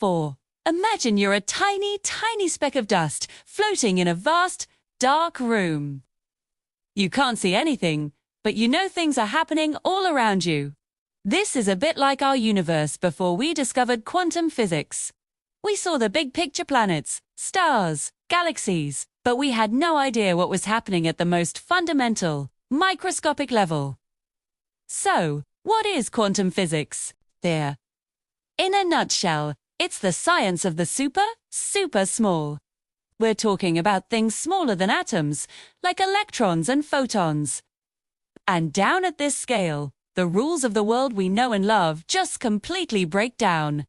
4. Imagine you're a tiny, tiny speck of dust floating in a vast, dark room. You can't see anything, but you know things are happening all around you. This is a bit like our universe before we discovered quantum physics. We saw the big picture planets, stars, galaxies, but we had no idea what was happening at the most fundamental, microscopic level. So, what is quantum physics? There. In a nutshell, it's the science of the super, super small. We're talking about things smaller than atoms, like electrons and photons. And down at this scale, the rules of the world we know and love just completely break down.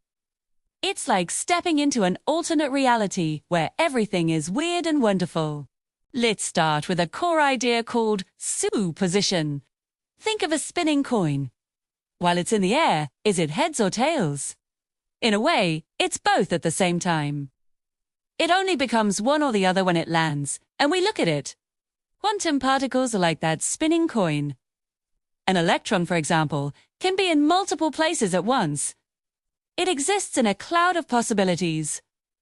It's like stepping into an alternate reality where everything is weird and wonderful. Let's start with a core idea called superposition. Think of a spinning coin. While it's in the air, is it heads or tails? In a way, it's both at the same time. It only becomes one or the other when it lands, and we look at it. Quantum particles are like that spinning coin. An electron, for example, can be in multiple places at once. It exists in a cloud of possibilities.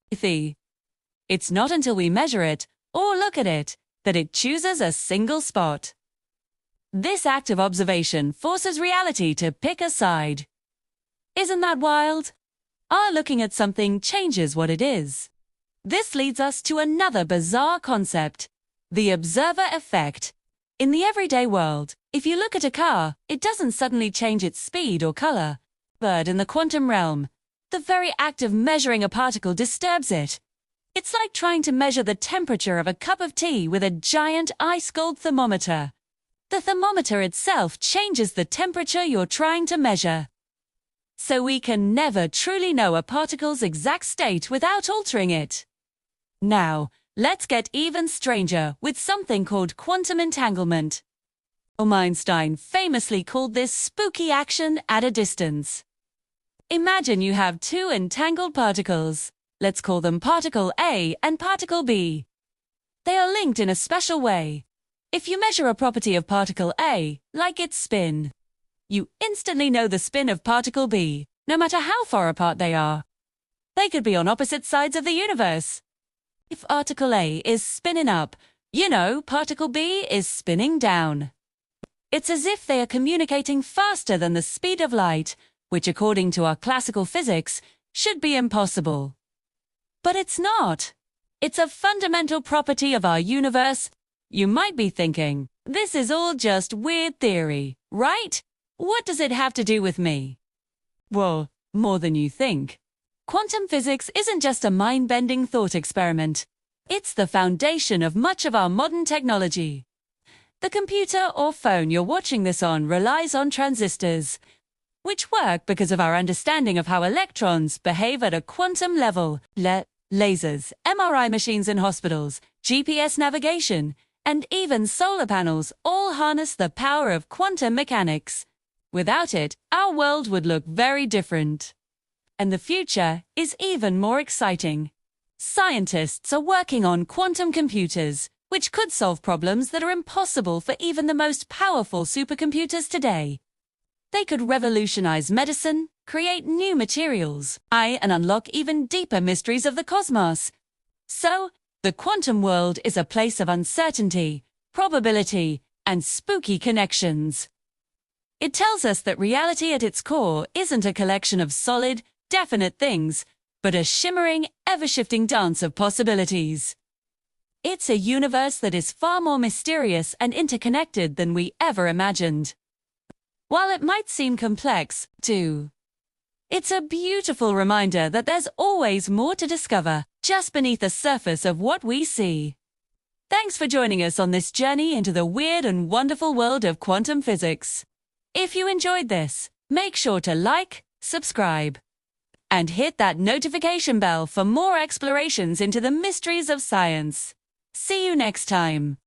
It's not until we measure it, or look at it, that it chooses a single spot. This act of observation forces reality to pick a side. Isn't that wild? Our looking at something changes what it is. This leads us to another bizarre concept, the observer effect. In the everyday world, if you look at a car, it doesn't suddenly change its speed or color. But in the quantum realm, the very act of measuring a particle disturbs it. It's like trying to measure the temperature of a cup of tea with a giant ice-cold thermometer. The thermometer itself changes the temperature you're trying to measure. So we can never truly know a particle's exact state without altering it. Now, let's get even stranger with something called quantum entanglement. Einstein famously called this spooky action at a distance. Imagine you have two entangled particles. Let's call them particle A and particle B. They are linked in a special way. If you measure a property of particle A, like its spin, you instantly know the spin of particle B, no matter how far apart they are. They could be on opposite sides of the universe. If particle A is spinning up, you know particle B is spinning down. It's as if they are communicating faster than the speed of light, which according to our classical physics, should be impossible. But it's not. It's a fundamental property of our universe. You might be thinking, this is all just weird theory, right? What does it have to do with me? Well, more than you think. Quantum physics isn't just a mind-bending thought experiment. It's the foundation of much of our modern technology. The computer or phone you're watching this on relies on transistors, which work because of our understanding of how electrons behave at a quantum level. Lasers, MRI machines in hospitals, GPS navigation, and even solar panels all harness the power of quantum mechanics. Without it, our world would look very different. And the future is even more exciting. Scientists are working on quantum computers, which could solve problems that are impossible for even the most powerful supercomputers today. They could revolutionize medicine, create new materials, and unlock even deeper mysteries of the cosmos. So, the quantum world is a place of uncertainty, probability, and spooky connections. It tells us that reality at its core isn't a collection of solid, definite things, but a shimmering, ever-shifting dance of possibilities. It's a universe that is far more mysterious and interconnected than we ever imagined. While it might seem complex, too, it's a beautiful reminder that there's always more to discover just beneath the surface of what we see. Thanks for joining us on this journey into the weird and wonderful world of quantum physics. If you enjoyed this, make sure to like, subscribe, and hit that notification bell for more explorations into the mysteries of science. See you next time.